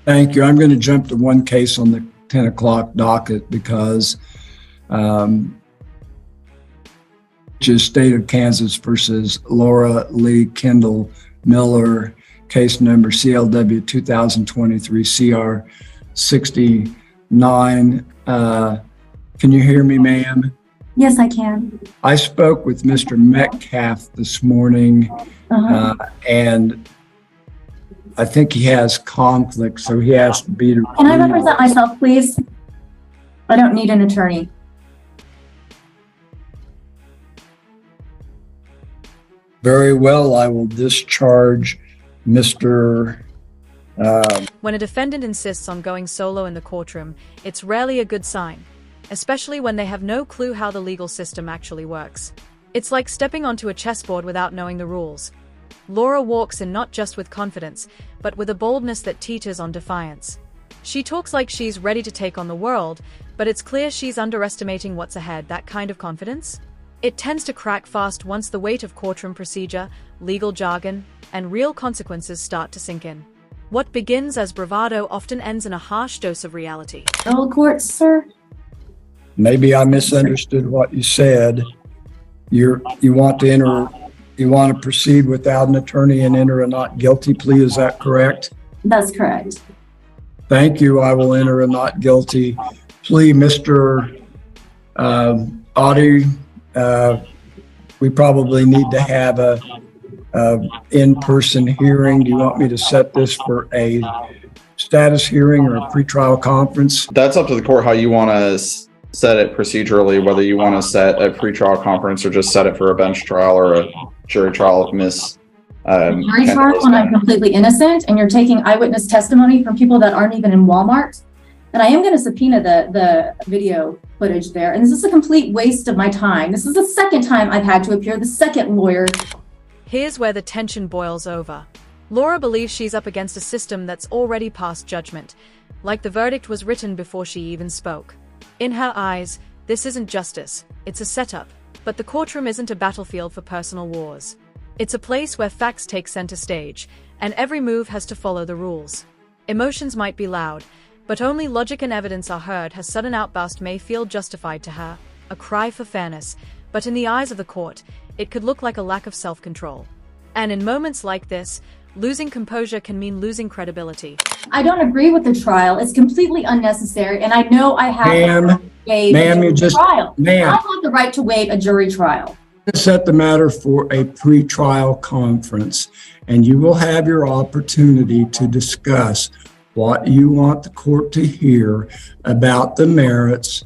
Thank you. I'm going to jump to one case on the 10 o'clock docket because which is State of Kansas versus Laura Lee Kendall Miller, case number CLW 2023 CR 69. Can you hear me, ma'am? Yes, I can. I spoke with Mr. Metcalf this morning, and I think he has conflict, so he has to be. Can I represent myself, please? I don't need an attorney. Very well, I will discharge Mr. When a defendant insists on going solo in the courtroom, it's rarely a good sign, especially when they have no clue how the legal system actually works. It's like stepping onto a chessboard without knowing the rules. Laura walks in not just with confidence, but with a boldness that teeters on defiance. She talks like she's ready to take on the world, but it's clear she's underestimating what's ahead. That kind of confidence? It tends to crack fast once the weight of courtroom procedure, legal jargon, and real consequences start to sink in. What begins as bravado often ends in a harsh dose of reality. Oral court, sir? Maybe I misunderstood what you said. You want to proceed without an attorney and enter a not guilty plea, is that correct? That's correct. Thank you. I will enter a not guilty plea. Mr. Audie, we probably need to have a in-person hearing. Do you want me to set this for a status hearing or a pretrial conference? That's up to the court how you want to set it procedurally, whether you want to set a pretrial conference or just set it for a bench trial or a jury trial if Miss Jury trial when I'm completely innocent and you're taking eyewitness testimony from people that aren't even in Walmart. And I am going to subpoena the video footage there. And this is a complete waste of my time. This is the second time I've had to appear, the second lawyer. Here's where the tension boils over. Laura believes she's up against a system that's already passed judgment, like the verdict was written before she even spoke. In her eyes, this isn't justice, it's a setup. But the courtroom isn't a battlefield for personal wars. It's a place where facts take center stage, and every move has to follow the rules. Emotions might be loud, but only logic and evidence are heard. Her sudden outburst may feel justified to her, a cry for fairness, but in the eyes of the court, it could look like a lack of self-control. And in moments like this, losing composure can mean losing credibility. I don't agree with the trial. It's completely unnecessary, and I know I have to waive a jury trial. I have the right to waive a jury trial. Set the matter for a pretrial conference, and you will have your opportunity to discuss what you want the court to hear about the merits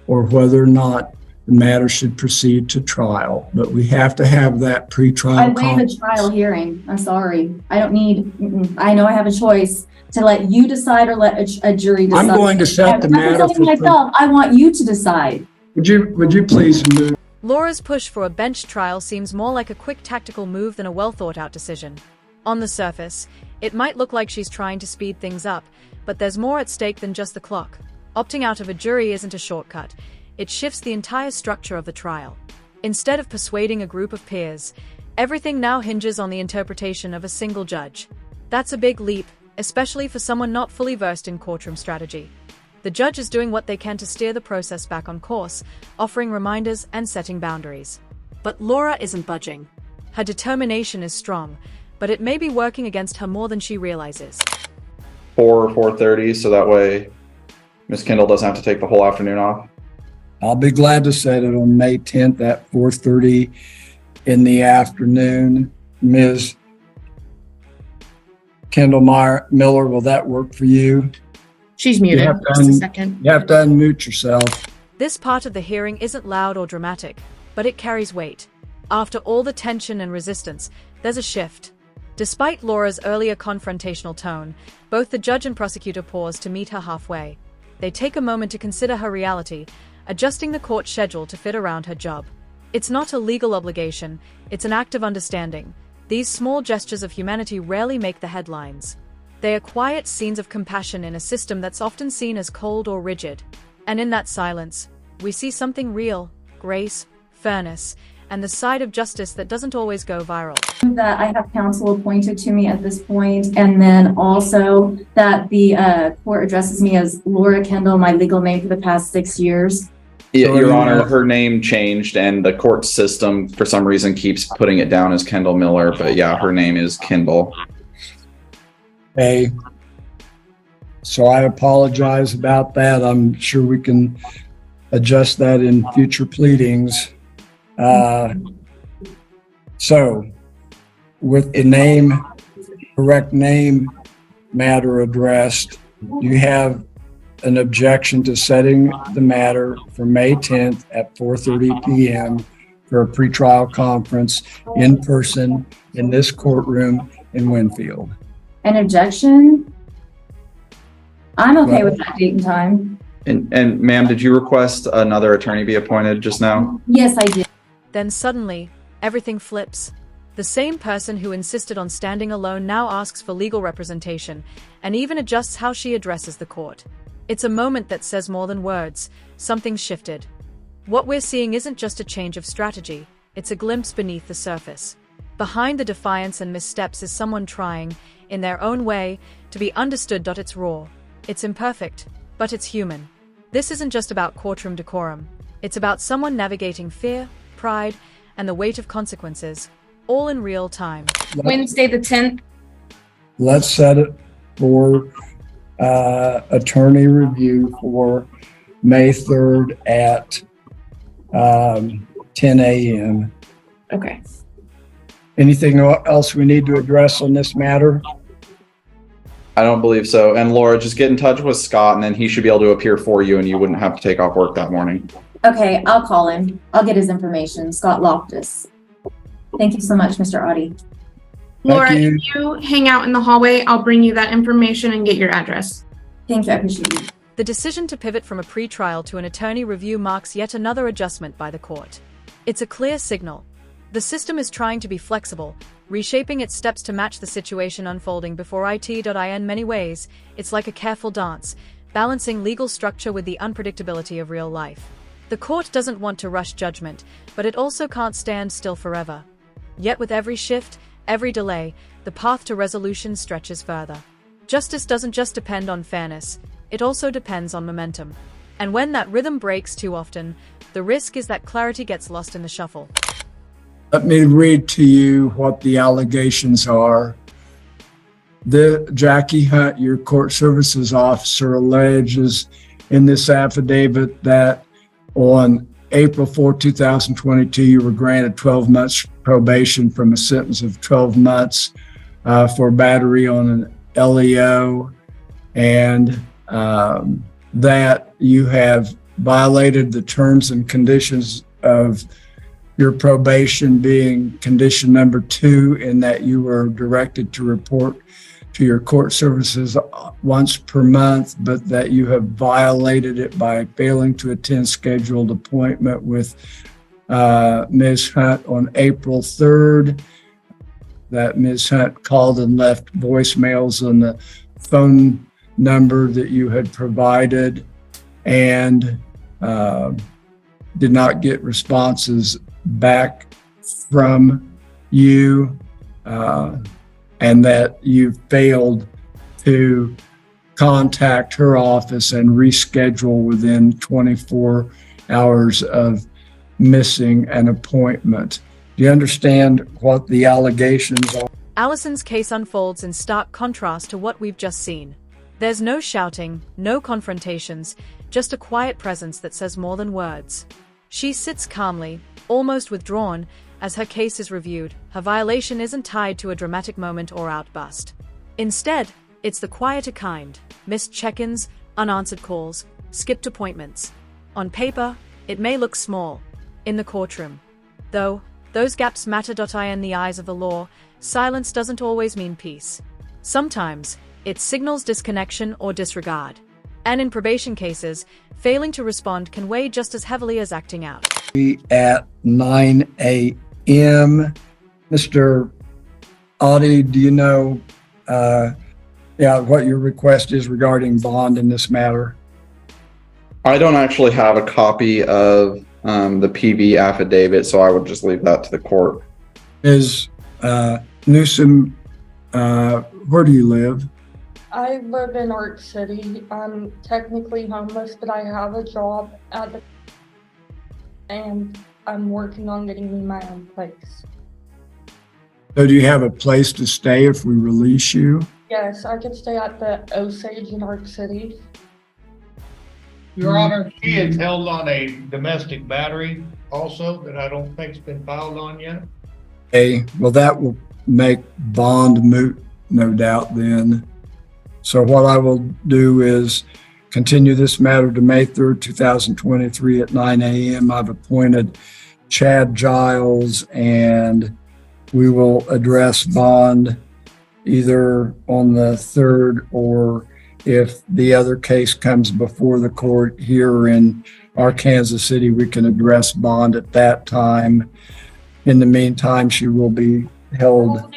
or whether or not the matter should proceed to trial. But we have to have that pretrial I waive a trial hearing. I'm sorry. I don't need, I know I have a choice to let you decide or let a jury decide. I'm going to set the matter for myself. I want you to decide. Would you please move? Laura's push for a bench trial seems more like a quick tactical move than a well-thought-out decision. On the surface, it might look like she's trying to speed things up, but there's more at stake than just the clock. Opting out of a jury isn't a shortcut. It shifts the entire structure of the trial. Instead of persuading a group of peers, everything now hinges on the interpretation of a single judge. That's a big leap, especially for someone not fully versed in courtroom strategy. The judge is doing what they can to steer the process back on course, offering reminders and setting boundaries. But Laura isn't budging. Her determination is strong, but it may be working against her more than she realizes. 4:30, so that way Miss Kendall doesn't have to take the whole afternoon off. I'll be glad to set it on May 10th at 4:30 in the afternoon. Ms. Kendall Miller, will that work for you? She's muted. Just a second. You have to unmute yourself. This part of the hearing isn't loud or dramatic, but it carries weight. After all the tension and resistance, there's a shift. Despite Laura's earlier confrontational tone, both the judge and prosecutor pause to meet her halfway. They take a moment to consider her reality, adjusting the court schedule to fit around her job. It's not a legal obligation, it's an act of understanding. These small gestures of humanity rarely make the headlines. They are quiet scenes of compassion in a system that's often seen as cold or rigid. And in that silence, we see something real, grace, fairness, and the side of justice that doesn't always go viral. That I have counsel appointed to me at this point, and then also that the court addresses me as Laura Kendall, my legal name for the past 6 years. Yeah, So Your you Honor, have- her name changed and the court system for some reason keeps putting it down as Kendall Miller, but yeah, her name is Kendall. Okay. So I apologize about that. I'm sure we can adjust that in future pleadings. So with the name, correct name matter addressed, you have an objection to setting the matter for May 10th at 4:30 p.m. for a pretrial conference in person in this courtroom in Winfield. An objection? I'm okay with that date and time. And ma'am, did you request another attorney be appointed just now? Yes, I did. Then suddenly, everything flips. The same person who insisted on standing alone now asks for legal representation and even adjusts how she addresses the court. It's a moment that says more than words. Something's shifted. What we're seeing isn't just a change of strategy, it's a glimpse beneath the surface. Behind the defiance and missteps is someone trying, in their own way, to be understood. It's raw. It's imperfect, but it's human. This isn't just about courtroom decorum. It's about someone navigating fear, pride, and the weight of consequences, all in real time. Wednesday the 10th. Let's set it for attorney review for May 3rd at 10 a.m. Okay. Anything else we need to address on this matter? I don't believe so. And Laura, just get in touch with Scott and then he should be able to appear for you and you wouldn't have to take off work that morning. Okay, I'll call him. I'll get his information. Scott Loftus. Thank you so much, Mr. Audie. Laura, you. if you hang out in the hallway, I'll bring you that information and get your address. Thank you, I appreciate it. The decision to pivot from a pre-trial to an attorney review marks yet another adjustment by the court. It's a clear signal. The system is trying to be flexible, reshaping its steps to match the situation unfolding before it. In many ways, it's like a careful dance, balancing legal structure with the unpredictability of real life. The court doesn't want to rush judgment, but it also can't stand still forever. Yet with every shift, every delay, the path to resolution stretches further. Justice doesn't just depend on fairness, it also depends on momentum. And when that rhythm breaks too often, the risk is that clarity gets lost in the shuffle. Let me read to you what the allegations are. Jackie Hunt, your court services officer, alleges in this affidavit that on April 4, 2022, you were granted 12 months probation from a sentence of 12 months for battery on an LEO, and that you have violated the terms and conditions of your probation, being condition number 2, in that you were directed to report to your court services once per month, but that you have violated it by failing to attend scheduled appointment with Ms. Hunt on April 3rd, that Ms. Hunt called and left voicemails on the phone number that you had provided and did not get responses back from you, and that you failed to contact her office and reschedule within 24 hours of missing an appointment. Do you understand what the allegations are? Allison's case unfolds in stark contrast to what we've just seen. There's no shouting, no confrontations, just a quiet presence that says more than words. She sits calmly, almost withdrawn, as her case is reviewed. Her violation isn't tied to a dramatic moment or outburst. Instead, it's the quieter kind: missed check-ins, unanswered calls, skipped appointments. On paper, it may look small. In the courtroom, though, those gaps matter. In the eyes of the law, silence doesn't always mean peace. Sometimes, it signals disconnection or disregard. And in probation cases, failing to respond can weigh just as heavily as acting out. At 9 a.m. Mr. Audie, do you know what your request is regarding bond in this matter? I don't actually have a copy of the PV affidavit, so I would just leave that to the court. Ms. Newsom, where do you live? I live in Arc City. I'm technically homeless, but I have a job and I'm working on getting me my own place. So do you have a place to stay if we release you? Yes, I could stay at the Osage in Arc City. Your Honor, she is held on a domestic battery also that I don't think's been filed on yet. Okay, well, that will make bond moot, no doubt then. So what I will do is continue this matter to May 3rd, 2023 at 9 a.m. I've appointed Chad Giles, and we will address bond either on the 3rd, or if the other case comes before the court here in Arkansas City, we can address bond at that time. In the meantime, she will be held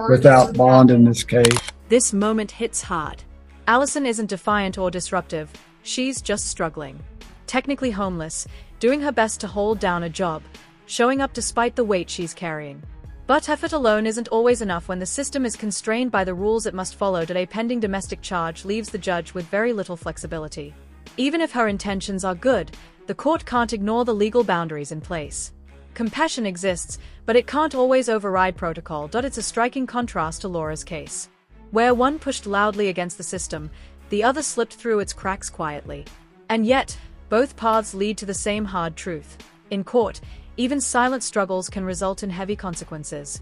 without bond in this case. This moment hits hard. Allison isn't defiant or disruptive. She's just struggling. Technically homeless, doing her best to hold down a job, showing up despite the weight she's carrying. But effort alone isn't always enough when the system is constrained by the rules it must follow. Today, pending domestic charge leaves the judge with very little flexibility. Even if her intentions are good, the court can't ignore the legal boundaries in place. Compassion exists, but it can't always override protocol. It's a striking contrast to Laura's case, where one pushed loudly against the system, the other slipped through its cracks quietly. And yet, both paths lead to the same hard truth. In court, even silent struggles can result in heavy consequences.